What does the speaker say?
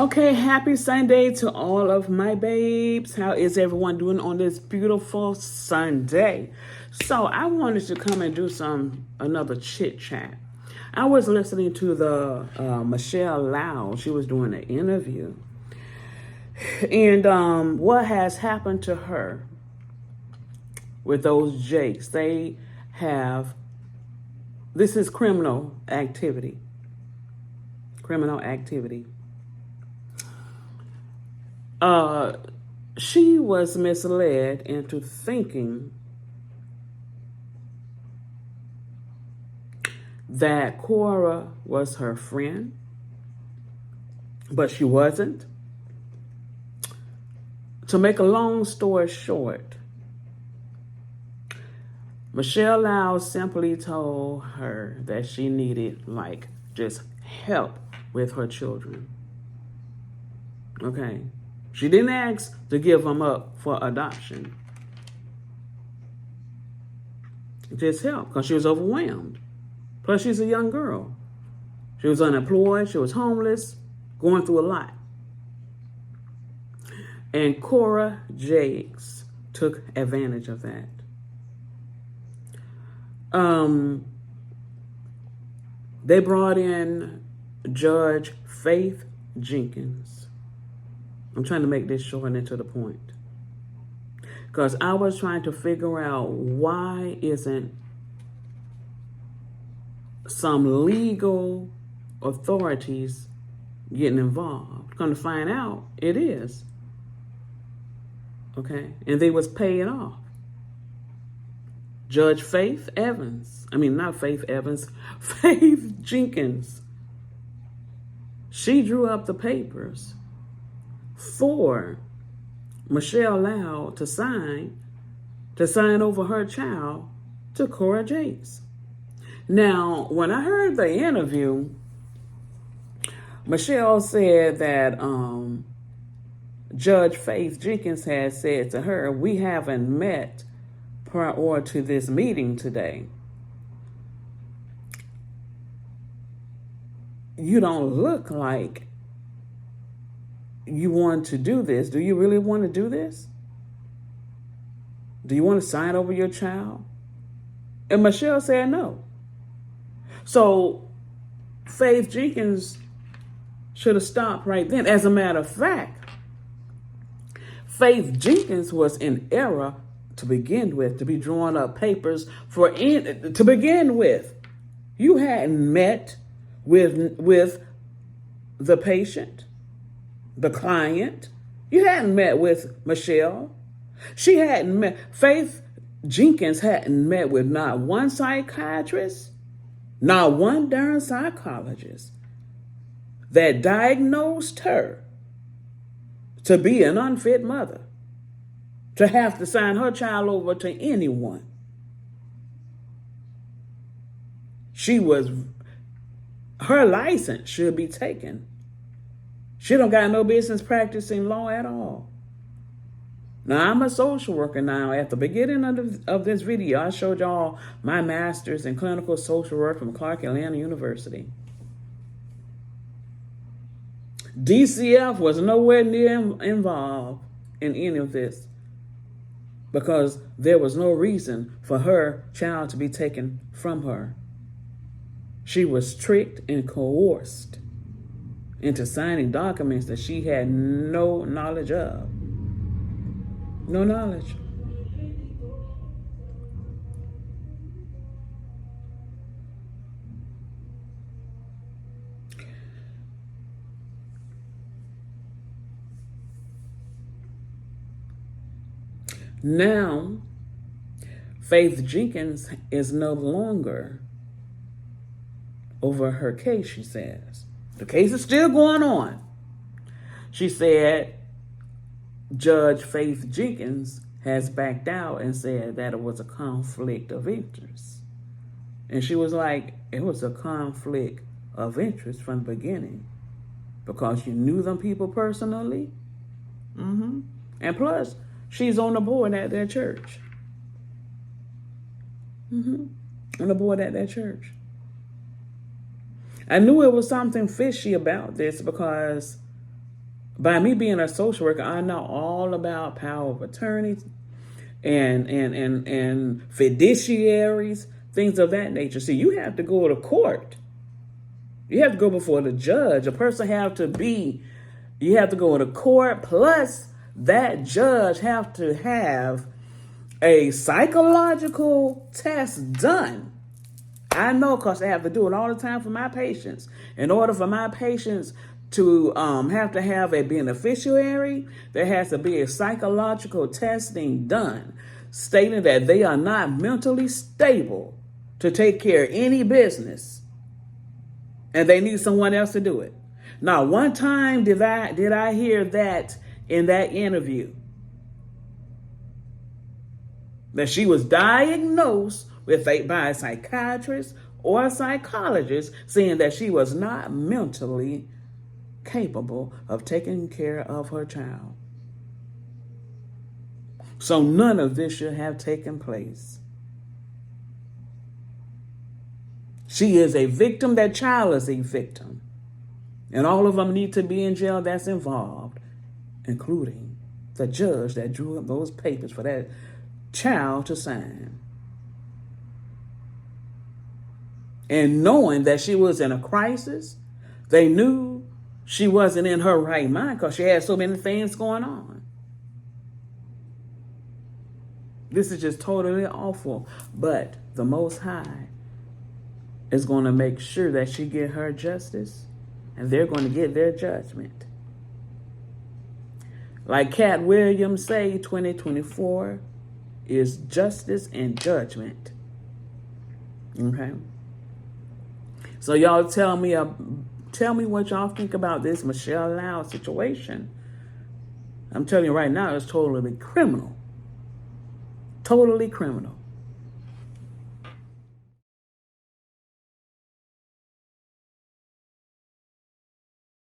Okay, happy Sunday to all of my babes. How is everyone doing on this beautiful Sunday? So I wanted to come and do another chit chat. I was listening to the Michelle Lau. She was doing an interview, and what has happened to her with those Jakes? They have this is criminal activity. Criminal activity. She was misled into thinking that Cora was her friend, but she wasn't. To make a long story short, Michelle Lau simply told her that she needed, just help with her children. Okay? She didn't ask to give them up for adoption. Just help, because she was overwhelmed. Plus, she's a young girl. She was unemployed. She was homeless, going through a lot. And Cora Jakes took advantage of that. They brought in Judge Faith Jenkins. I'm trying to make this short and to the point. Because I was trying to figure out why isn't some legal authorities getting involved. Come to find out, it is. Okay? And they was paid off. Judge Faith Evans. Not Faith Evans. Faith Jenkins. She drew up the papers for Michelle Lau to sign over her child to Cora Jakes. Now, when I heard the interview, Michelle said that Judge Faith Jenkins had said to her, "We haven't met prior to this meeting today. You don't look like you want to do this. Do you really want to do this? Do you want to sign over your child?" And Michelle said no. So Faith Jenkins should have stopped right then. As a matter of fact, Faith Jenkins was in error to begin with, to be drawing up papers to begin with. You hadn't met with the patient, the client. You hadn't met with Michelle. Faith Jenkins hadn't met with not one psychiatrist, not one darn psychologist that diagnosed her to be an unfit mother, to have to sign her child over to anyone. Her license should be taken. She don't got no business practicing law at all. Now, I'm a social worker now. At the beginning of this video, I showed y'all my master's in clinical social work from Clark Atlanta University. DCF was nowhere near involved in any of this because there was no reason for her child to be taken from her. She was tricked and coerced into signing documents that she had no knowledge of. No knowledge. Now, Faith Jenkins is no longer over her case, she says. The case is still going on. She said Judge Faith Jenkins has backed out and said that it was a conflict of interest. And she was like, it was a conflict of interest from the beginning because you knew them people personally. And plus, she's on the board at their church. On the board at their church. I knew it was something fishy about this because By me being a social worker, I know all about power of attorney and fiduciaries, things of that nature. See, you have to go to court. You have to go before the judge. You have to go to court, plus that judge have to have a psychological test done. I know because I have to do it all the time for my patients. In order for my patients to have to have a beneficiary, there has to be a psychological testing done stating that they are not mentally stable to take care of any business and they need someone else to do it. Now, one time did I hear that in that interview that she was diagnosed by a psychiatrist or a psychologist saying that she was not mentally capable of taking care of her child. So none of this should have taken place. She is a victim. That child is a victim. And all of them need to be in jail that's involved, including the judge that drew up those papers for that child to sign. And knowing that she was in a crisis, they knew she wasn't in her right mind because she had so many things going on. This is just totally awful. But the Most High is going to make sure that she get her justice, and they're going to get their judgment. Like Cat Williams say, 2024 is justice and judgment. Okay? So y'all tell me what y'all think about this Michelle Lau situation. I'm telling you right now, it's totally criminal. Totally criminal.